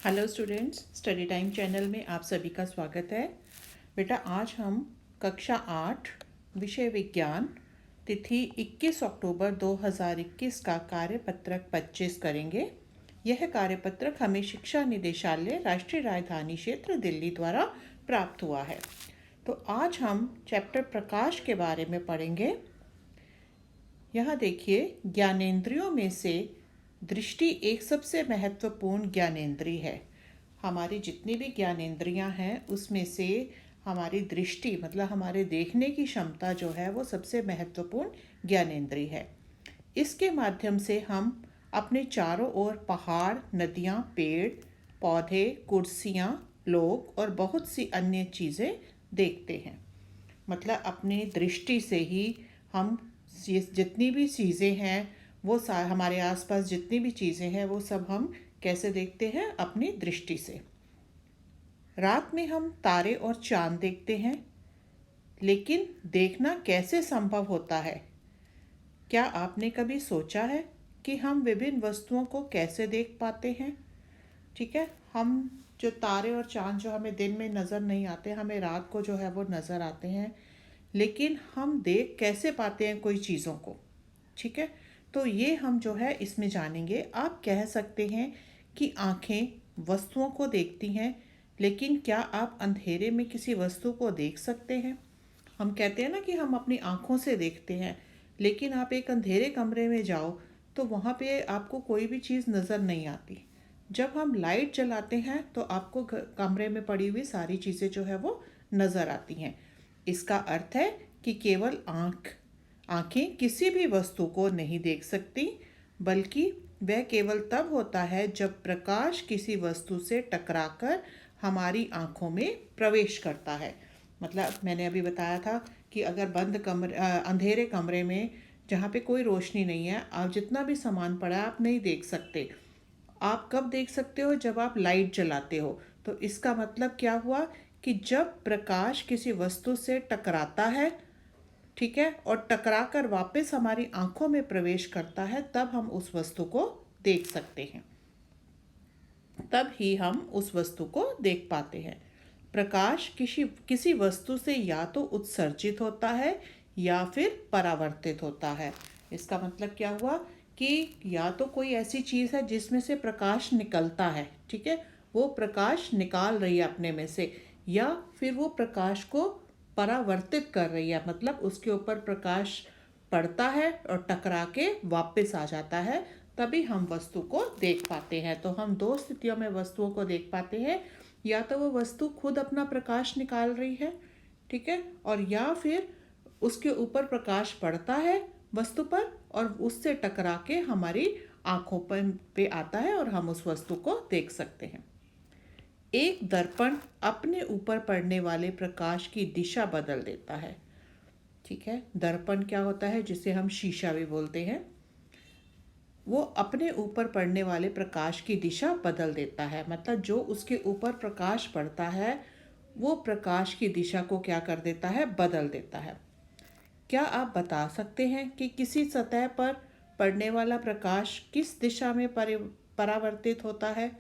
Hello students, study time channel में आप सभी का स्वागत है। बेटा, आज हम कक्षा 8 विषय विज्ञान तिथि 21 अक्टूबर 2021 का कार्यपत्रक 25 करेंगे। यह कार्यपत्रक हमें शिक्षा निदेशालय, राष्ट्रीय राजधानी क्षेत्र दिल्ली द्वारा प्राप्त हुआ है। तो आज हम चैप्टर प्रकाश के बारे में पढ़ेंगे। यहाँ देखिए, ज्ञानेंद्रियों में से दृष्टि एक सबसे महत्वपूर्ण ज्ञानेंद्रिय है। हमारी जितनी भी ज्ञानेंद्रियां हैं उसमें से हमारी दृष्टि मतलब हमारे देखने की क्षमता जो है वो सबसे महत्वपूर्ण ज्ञानेंद्रिय है। इसके माध्यम से हम अपने चारों ओर पहाड़, नदियां, पेड़ पौधे, कुर्सियां, लोग और बहुत सी अन्य चीज़ें देखते हैं। मतलब अपनी दृष्टि से ही हम जितनी भी चीज़ें हैं वो हमारे आसपास जितनी भी चीज़ें हैं वो सब हम कैसे देखते हैं? अपनी दृष्टि से। रात में हम तारे और चांद देखते हैं, लेकिन देखना कैसे संभव होता है? क्या आपने कभी सोचा है कि हम विभिन्न वस्तुओं को कैसे देख पाते हैं? ठीक है, हम जो तारे और चांद जो हमें दिन में नज़र नहीं आते, हमें रात को जो है वो नज़र आते हैं, लेकिन हम देख कैसे पाते हैं कोई चीज़ों को? ठीक है, तो ये हम जो है इसमें जानेंगे। आप कह सकते हैं कि आँखें वस्तुओं को देखती हैं, लेकिन क्या आप अंधेरे में किसी वस्तु को देख सकते हैं? हम कहते हैं ना कि हम अपनी आँखों से देखते हैं, लेकिन आप एक अंधेरे कमरे में जाओ तो वहाँ पे आपको कोई भी चीज़ नज़र नहीं आती। जब हम लाइट जलाते हैं तो आपको कमरे में पड़ी हुई सारी चीज़ें जो है वो नज़र आती हैं। इसका अर्थ है कि केवल आँखें किसी भी वस्तु को नहीं देख सकती, बल्कि वह केवल तब होता है जब प्रकाश किसी वस्तु से टकराकर हमारी आँखों में प्रवेश करता है। मतलब मैंने अभी बताया था कि अगर अंधेरे कमरे में जहाँ पे कोई रोशनी नहीं है, आप जितना भी सामान पड़ा है आप नहीं देख सकते। आप कब देख सकते हो? जब आप लाइट जलाते हो। तो इसका मतलब क्या हुआ कि जब प्रकाश किसी वस्तु से टकराता है, ठीक है, और टकरा कर वापस हमारी आंखों में प्रवेश करता है, तब हम उस वस्तु को देख सकते हैं। तब ही हम उस वस्तु को देख पाते हैं। प्रकाश किसी वस्तु से या तो उत्सर्जित होता है या फिर परावर्तित होता है। इसका मतलब क्या हुआ कि या तो कोई ऐसी चीज़ है जिसमें से प्रकाश निकलता है, ठीक है, वो प्रकाश निकाल रही है अपने में से, या फिर वो प्रकाश को परावर्तित कर रही है, मतलब उसके ऊपर प्रकाश पड़ता है और टकरा के वापस आ जाता है, तभी हम वस्तु को देख पाते हैं। तो हम दो स्थितियों में वस्तुओं को देख पाते हैं, या तो वो वस्तु खुद अपना प्रकाश निकाल रही है, ठीक है, और या फिर उसके ऊपर प्रकाश पड़ता है वस्तु पर और उससे टकरा के हमारी आंखों पे आता है और हम उस वस्तु को देख सकते हैं। एक दर्पण अपने ऊपर पड़ने वाले प्रकाश की दिशा बदल देता है। ठीक है, दर्पण क्या होता है, जिसे हम शीशा भी बोलते हैं, वो अपने ऊपर पड़ने वाले प्रकाश की दिशा बदल देता है। मतलब जो उसके ऊपर प्रकाश पड़ता है वो प्रकाश की दिशा को क्या कर देता है? बदल देता है। क्या आप बता सकते हैं कि किसी सतह पर पड़ने वाला प्रकाश किस दिशा में परावर्तित होता है?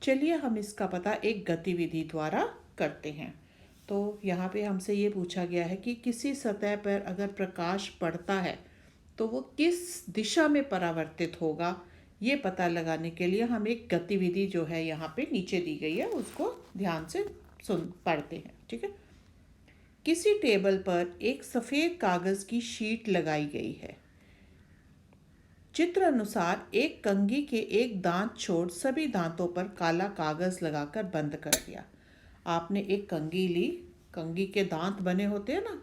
चलिए हम इसका पता एक गतिविधि द्वारा करते हैं। तो यहाँ पे हमसे ये पूछा गया है कि किसी सतह पर अगर प्रकाश पड़ता है तो वो किस दिशा में परावर्तित होगा, ये पता लगाने के लिए हम एक गतिविधि जो है यहाँ पे नीचे दी गई है उसको ध्यान से पढ़ते हैं। ठीक है, किसी टेबल पर एक सफ़ेद कागज़ की शीट लगाई गई है। चित्र अनुसार एक कंघी के एक दांत छोड़ सभी दांतों पर काला कागज़ लगाकर बंद कर दिया। आपने एक कंघी ली, कंघी के दांत बने होते हैं ना,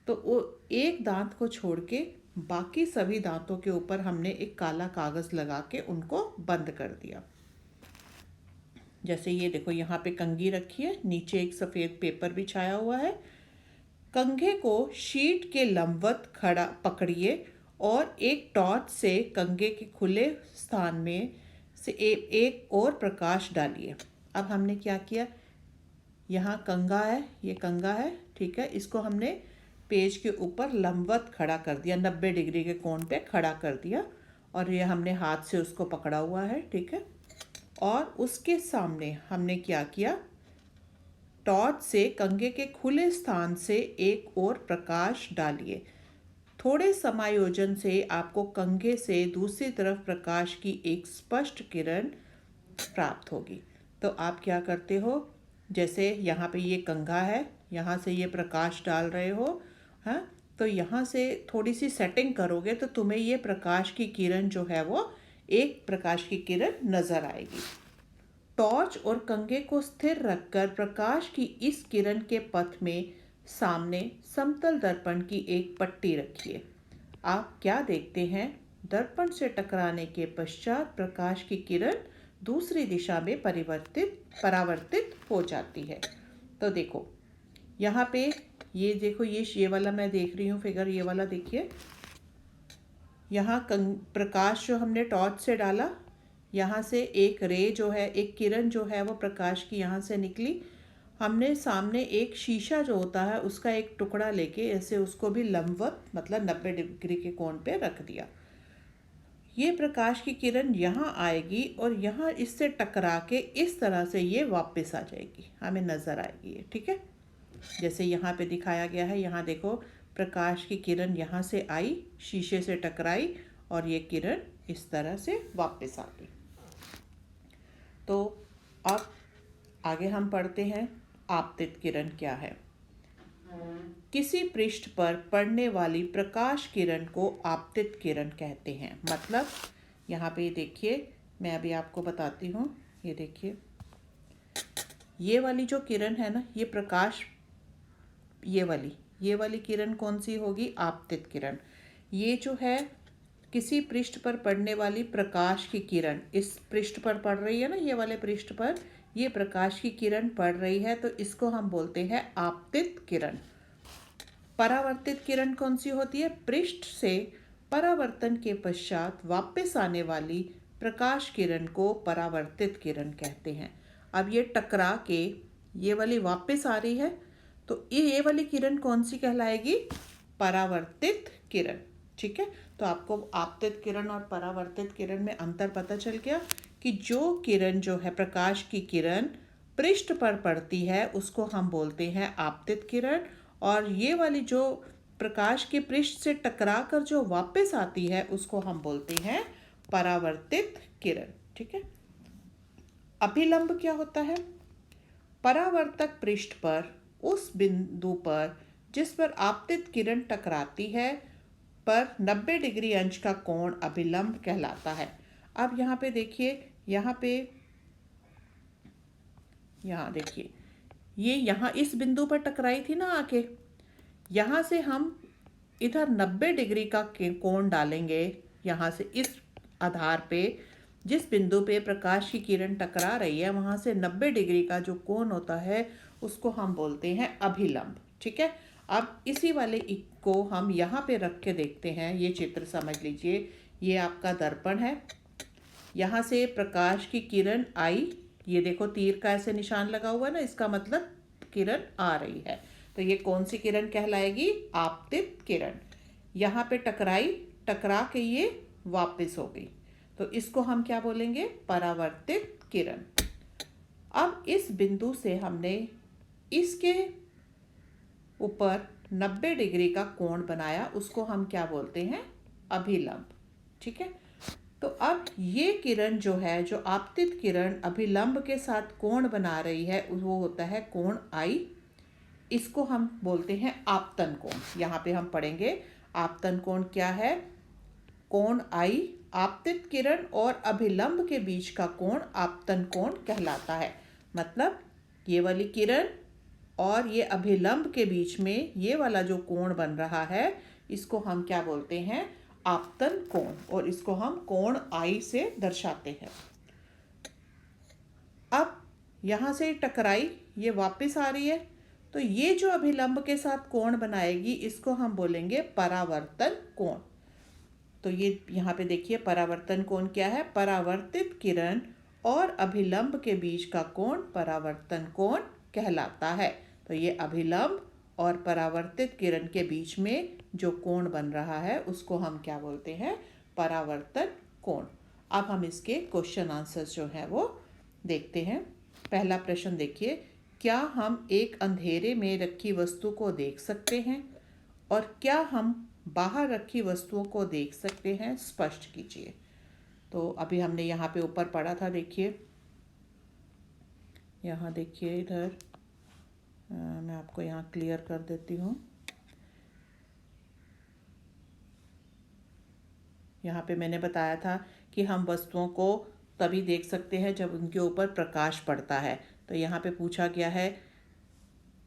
तो वो एक दांत को छोड़ के बाकी सभी दांतों के ऊपर हमने एक काला कागज़ लगा के उनको बंद कर दिया। जैसे ये देखो, यहाँ पे कंघी रखी है, नीचे एक सफ़ेद पेपर बिछाया हुआ है। कंघे को शीट के लंबवत खड़ा पकड़िए और एक टॉर्च से कंघे के खुले स्थान में से एक और प्रकाश डालिए। अब हमने क्या किया, यहाँ कंघा है, ये कंघा है, ठीक है, इसको हमने पेज के ऊपर लंबवत खड़ा कर दिया, 90 डिग्री के कोण पे खड़ा कर दिया, और ये हमने हाथ से उसको पकड़ा हुआ है। ठीक है, और उसके सामने हमने क्या किया, टॉर्च से कंघे के खुले स्थान से एक ओर प्रकाश डालिए। थोड़े समायोजन से आपको कंघे से दूसरी तरफ प्रकाश की एक स्पष्ट किरण प्राप्त होगी। तो आप क्या करते हो, जैसे यहाँ पे ये कंघा है, यहाँ से ये प्रकाश डाल रहे हो, हाँ, तो यहाँ से थोड़ी सी सेटिंग करोगे तो तुम्हें ये प्रकाश की किरण जो है वो एक प्रकाश की किरण नजर आएगी। टॉर्च और कंघे को स्थिर रखकर प्रकाश की इस किरण के पथ में सामने समतल दर्पण की एक पट्टी रखिए। आप क्या देखते हैं, दर्पण से टकराने के पश्चात प्रकाश की किरण दूसरी दिशा में परावर्तित हो जाती है। तो देखो यहाँ पे ये देखो, ये वाला मैं देख रही हूँ फिगर, ये वाला देखिए, यहाँ प्रकाश जो हमने टॉर्च से डाला, यहाँ से एक रे जो है, एक किरण जो है वो प्रकाश की यहाँ से निकली। हमने सामने एक शीशा जो होता है उसका एक टुकड़ा लेके ऐसे उसको भी लंबवत मतलब 90 डिग्री के कोण पे रख दिया। ये प्रकाश की किरण यहाँ आएगी और यहाँ इससे टकरा के इस तरह से ये वापस आ जाएगी, हमें नज़र आएगी ये, ठीक है। जैसे यहाँ पे दिखाया गया है, यहाँ देखो प्रकाश की किरण यहाँ से आई, शीशे से टकराई और ये किरण इस तरह से वापस आ गई। तो अब आगे हम पढ़ते हैं आपतित किरण क्या है। किसी पृष्ठ पर पड़ने वाली प्रकाश किरण को आपतित किरण कहते हैं। मतलब यहाँ पे देखिए, मैं अभी आपको बताती हूँ, ये देखिए, ये वाली जो किरण है ना, ये प्रकाश, ये वाली किरण कौन सी होगी, आपतित किरण। ये जो है किसी पृष्ठ पर पड़ने वाली प्रकाश की किरण, इस पृष्ठ पर पड़ रही है ना, ये वाले पृष्ठ पर ये प्रकाश की किरण पड़ रही है, तो इसको हम बोलते हैं आपतित किरण। परावर्तित किरण कौन सी होती है, पृष्ठ से परावर्तन के पश्चात वापस आने वाली प्रकाश किरण को परावर्तित किरण कहते हैं। अब ये टकरा के ये वाली वापस आ रही है, तो ये वाली किरण कौन सी कहलाएगी, परावर्तित किरण, ठीक है। तो आपको आपतित किरण और परावर्तित किरण में अंतर पता चल गया कि जो किरण जो है, प्रकाश की किरण पृष्ठ पर पड़ती है उसको हम बोलते हैं आपतित किरण, और ये वाली जो प्रकाश के पृष्ठ से टकरा कर जो वापस आती है उसको हम बोलते हैं परावर्तित किरण, ठीक है। अभिलंब क्या होता है, परावर्तक पृष्ठ पर उस बिंदु पर जिस पर आपतित किरण टकराती है पर 90 डिग्री अंश का कोण अभिलंब कहलाता है। अब यहाँ पे देखिए, यहाँ देखिए, ये यहाँ इस बिंदु पर टकराई थी ना आके, यहाँ से हम इधर 90 डिग्री का कोण डालेंगे, यहाँ से इस आधार पे जिस बिंदु पे प्रकाश की किरण टकरा रही है वहाँ से 90 डिग्री का जो कोण होता है उसको हम बोलते हैं अभिलंब, ठीक है। अब इसी वाले को हम यहाँ पे रख के देखते हैं, ये चित्र समझ लीजिए, ये आपका दर्पण है, यहाँ से प्रकाश की किरण आई, ये देखो तीर का ऐसे निशान लगा हुआ ना, इसका मतलब किरण आ रही है, तो ये कौन सी किरण कहलाएगी, आपतित किरण। यहाँ पे टकराई, टकरा के ये वापस हो गई, तो इसको हम क्या बोलेंगे, परावर्तित किरण। अब इस बिंदु से हमने इसके ऊपर 90 डिग्री का कोण बनाया, उसको हम क्या बोलते हैं, अभिलंब, ठीक है। तो अब ये किरण जो है, जो आपतित किरण अभिलंब के साथ कोण बना रही है वो होता है कोण आई, इसको हम बोलते हैं आपतन कोण। यहाँ पे हम पढ़ेंगे आपतन कोण क्या है, कोण आई आपतित किरण और अभिलंब के बीच का कोण आपतन कोण कहलाता है। मतलब ये वाली किरण और ये अभिलंब के बीच में ये वाला जो कोण बन रहा है इसको हम क्या बोलते हैं, आपतन कोण, और इसको हम कोण आई से दर्शाते हैं। अब यहाँ से टकराई, ये वापस आ रही है, तो ये जो अभिलंब के साथ कोण बनाएगी इसको हम बोलेंगे परावर्तन कोण। तो ये यहाँ पे देखिए परावर्तन कोण क्या है, परावर्तित किरण और अभिलंब के बीच का कोण परावर्तन कोण कहलाता है। तो ये अभिलंब और परावर्तित किरण के बीच में जो कोण बन रहा है उसको हम क्या बोलते हैं, परावर्तन कोण। अब हम इसके क्वेश्चन आंसर्स जो है वो देखते हैं। पहला प्रश्न देखिए, क्या हम एक अंधेरे में रखी वस्तु को देख सकते हैं और क्या हम बाहर रखी वस्तुओं को देख सकते हैं? स्पष्ट कीजिए। तो अभी हमने यहाँ पे ऊपर पढ़ा था, देखिए यहाँ देखिए इधर मैं आपको यहाँ क्लियर कर देती हूँ। यहाँ पे मैंने बताया था कि हम वस्तुओं को तभी देख सकते हैं जब उनके ऊपर प्रकाश पड़ता है। तो यहाँ पे पूछा गया है,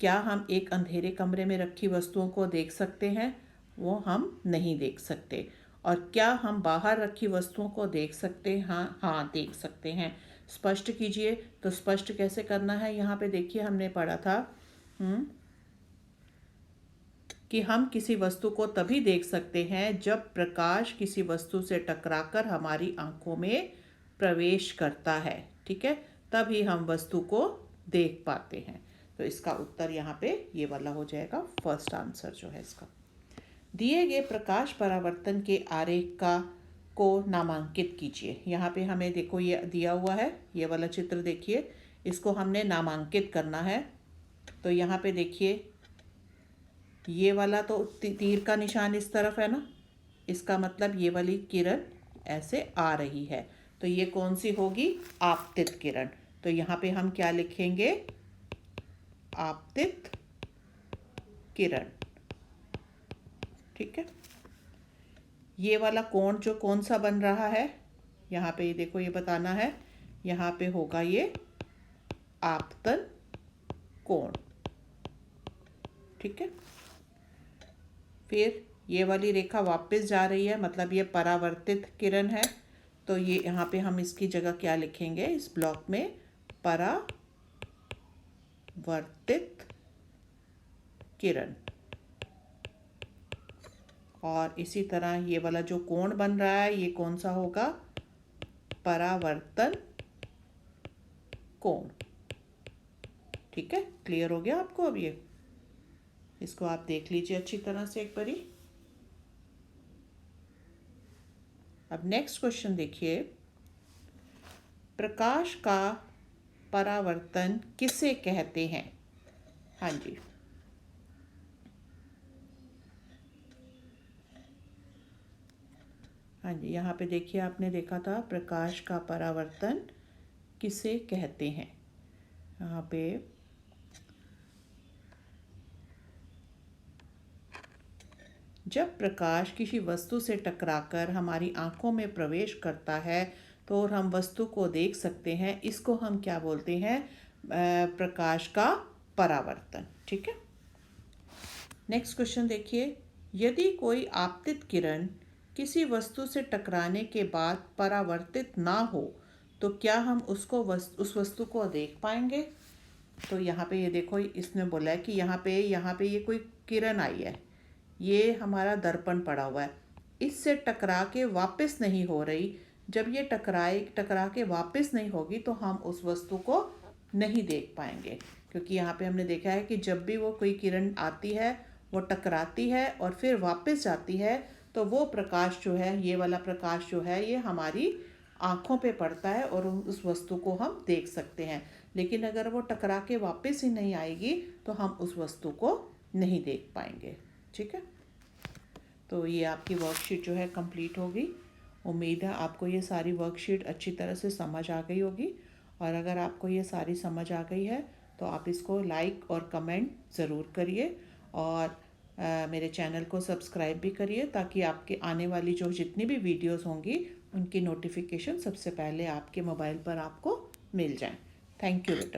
क्या हम एक अंधेरे कमरे में रखी वस्तुओं को देख सकते हैं? वो हम नहीं देख सकते। और क्या हम बाहर रखी वस्तुओं को देख सकते हैं? हाँ हाँ, देख सकते हैं। स्पष्ट कीजिए। तो स्पष्ट कैसे करना है? यहाँ पे देखिए हमने पढ़ा था कि हम किसी वस्तु को तभी देख सकते हैं जब प्रकाश किसी वस्तु से टकराकर हमारी आंखों में प्रवेश करता है। ठीक है, तभी हम वस्तु को देख पाते हैं। तो इसका उत्तर यहाँ पे ये वाला हो जाएगा, फर्स्ट आंसर जो है इसका। दिए गए प्रकाश परावर्तन के आरेख को नामांकित कीजिए। यहाँ पे हमें देखो ये दिया हुआ है, ये वाला चित्र देखिए, इसको हमने नामांकित करना है। तो यहाँ पे देखिए ये वाला तो तीर का निशान इस तरफ है ना, इसका मतलब ये वाली किरण ऐसे आ रही है। तो ये कौन सी होगी? आपतित किरण। तो यहाँ पे हम क्या लिखेंगे? आपतित किरण। ठीक है, ये वाला कोण जो कौन सा बन रहा है, यहाँ पे देखो ये बताना है, यहाँ पे होगा ये आपतन कोण। ठीक है, फिर ये वाली रेखा वापस जा रही है, मतलब ये परावर्तित किरण है। तो ये यहाँ पे हम इसकी जगह क्या लिखेंगे इस ब्लॉक में? परावर्तित किरण। और इसी तरह ये वाला जो कोण बन रहा है, ये कौन सा होगा? परावर्तन कोण। ठीक है, क्लियर हो गया आपको? अब ये इसको आप देख लीजिए अच्छी तरह से एक बारी। अब नेक्स्ट क्वेश्चन देखिए, प्रकाश का परावर्तन किसे कहते हैं? हाँ जी, हाँ जी, यहाँ पे देखिए आपने देखा था प्रकाश का परावर्तन किसे कहते हैं। यहाँ पे जब प्रकाश किसी वस्तु से टकराकर हमारी आंखों में प्रवेश करता है तो हम वस्तु को देख सकते हैं, इसको हम क्या बोलते हैं? प्रकाश का परावर्तन। ठीक है, नेक्स्ट क्वेश्चन देखिए, यदि कोई आपतित किरण किसी वस्तु से टकराने के बाद परावर्तित ना हो तो क्या हम उस वस्तु को देख पाएंगे? तो यहाँ पे ये देखो, इसने बोला है कि यहाँ पे ये कोई किरण आई है, ये हमारा दर्पण पड़ा हुआ है, इससे टकरा के वापस नहीं हो रही। जब ये टकरा के वापस नहीं होगी तो हम उस वस्तु को नहीं देख पाएंगे, क्योंकि यहाँ पे हमने देखा है कि जब भी वो कोई किरण आती है, वो टकराती है और फिर वापस जाती है, तो वो प्रकाश जो है, ये वाला प्रकाश जो है, ये हमारी आँखों पे पड़ता है और उस वस्तु को हम देख सकते हैं। लेकिन अगर वो टकरा के वापस ही नहीं आएगी तो हम उस वस्तु को नहीं देख पाएंगे। ठीक है, तो ये आपकी वर्कशीट जो है कंप्लीट होगी। उम्मीद है आपको ये सारी वर्कशीट अच्छी तरह से समझ आ गई होगी। और अगर आपको ये सारी समझ आ गई है तो आप इसको लाइक और कमेंट ज़रूर करिए और मेरे चैनल को सब्सक्राइब भी करिए, ताकि आपके आने वाली जो जितनी भी वीडियोस होंगी उनकी नोटिफिकेशन सबसे पहले आपके मोबाइल पर आपको मिल जाए। थैंक यू बेटा।